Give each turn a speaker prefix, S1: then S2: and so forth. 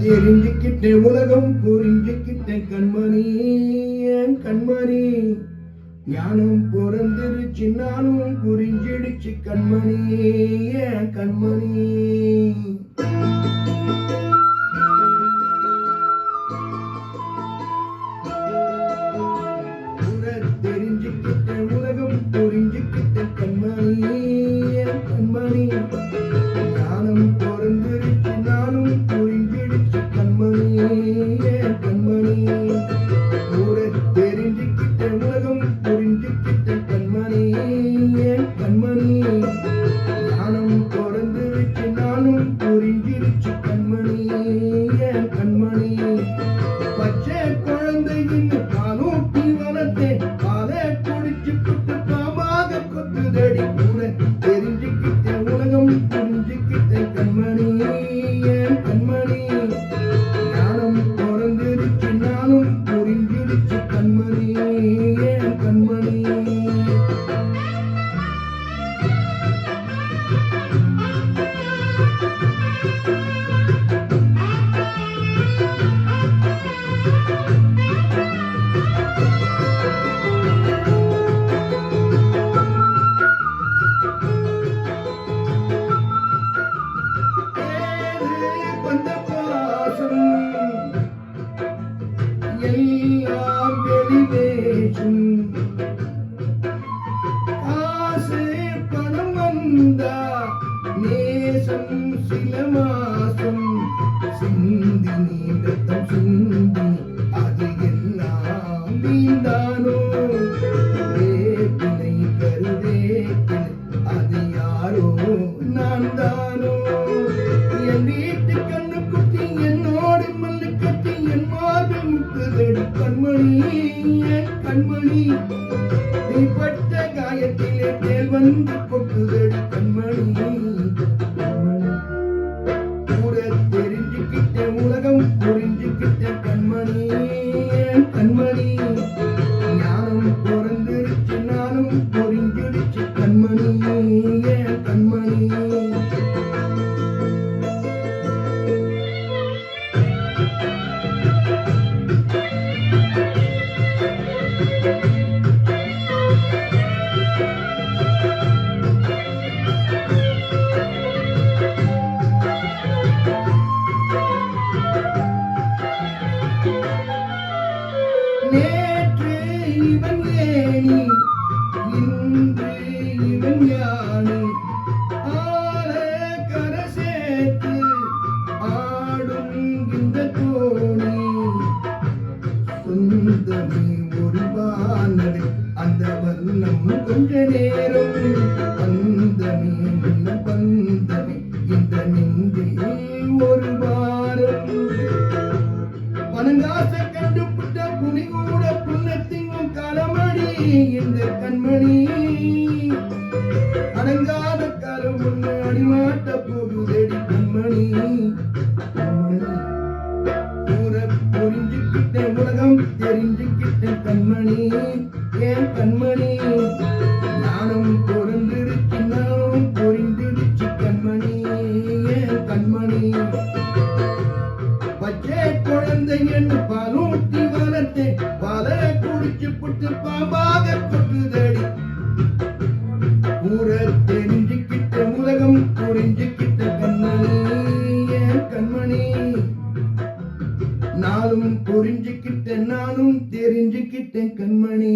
S1: தெரிஞ்சுக்கிட்டேன் உலகம் புரிஞ்சுக்கிட்டேன் கண்மணி என் கண்மணி ஞானம் பிறந்துருச்சு நானும் புரிஞ்சிடுச்சு கண்மணி என் கண்மணி தெரிஞ்சுக்கிட்டேன் உலகம் புரிஞ்சுக்கிட்டேன் கண்மணி என் கண்மணி ஞானம் பிறந்துருச்சு நானும் புரிஞ்சிடுச்சு கண்மணி என் கண்மணி தெரிஞ்சுக்கிட்டேன் உலகம் புரிஞ்சுக்கிட்டேன் கண்மணி என் கண்மணி ஞானம் பிறந்துருச்சு நானும் புரிஞ்சிடுச்சு கண்மணி என் கண்மணி பச்சை குழந்தையின் பாலூட்டி வளர்த்தேன் பாலை குடிச்சு புட்டு பாமாக கொத்துதடி கூட தெரிஞ்சுக்கிட்டேன் உலகம் புரிஞ்சுக்கிட்டேன் கண்மணி என் கண்மணி ஞானம் பிறந்துருச்சு நானும் புரிஞ்சிடுச்சு கண்மணி என் கண்மணி எல்லாம் வெளிவேற்றும் காசு பணம் வந்தா நேசம் சில மாசம் சிந்தி நீண்டத்தம் சிந்தி அது எல்லாம் வீந்தானோ வேப்பிலை கருவேப்பிலை அது யாரோ நான் தானோ என் வீட்டு கண்ணு குட்டி என்னோடு மல்லு கட்டி என் மாடு முட்டுதடி கண்மணி என் கண்மணி நீ பட்ட காயத்திலே மேல் வந்து கொட்டுதடி கண்மணி கூட தெரிஞ்சுக்கிட்டேன் உலகம் புரிஞ்சுக்கிட்டேன் கண்மணி என் கண்மணி ஞானம் பிறந்துருச்சு நானும் புரிஞ்சிடுச்சு கண்மணி என் கண்மணி நேற்று இவன் ஏனி இன்று இவன் யானி ஆள கரை சேர்த்து ஆடும் இந்த தோணி சொந்தமே ஒரு வானடை அந்த வர்ணம் கொஞ்ச நேரம் பந்தமே முன்ன பந்தமே இந்த நெஞ்சில் ஒரு வாரம் பனங்காச கண்டுபிட்ட புனி கூட புன்னத்திங்கும் காலமணி இந்த கண்மணி அடங்காத காலம் ஒண்ணு அடிமாட்ட போகுதடி கண்மணி ஊர புரிஞ்சுக்கிட்டேன் உலகம் தெரிஞ்சுக்கிட்டேன் கண்மணி என் கண்மணி ஞானம் பிறந்துருச்சு நானும் புரிஞ்சிடுச்சு கண்மணி என் கண்மணி பச்சை குழந்தை என்று பாலூட்டி வளர்த்தேன் பாலை குடிச்சு புட்டு பாம்பாக கொட்டுதடி ஊர தெரிஞ்சுக்கிட்ட உலகம் புரிஞ்சுக்கிட்ட கண்மணி என் கண்மணி நானும் புரிஞ்சுக்கிட்டேன் நானும் தெரிஞ்சுக்கிட்டேன் கண்மணி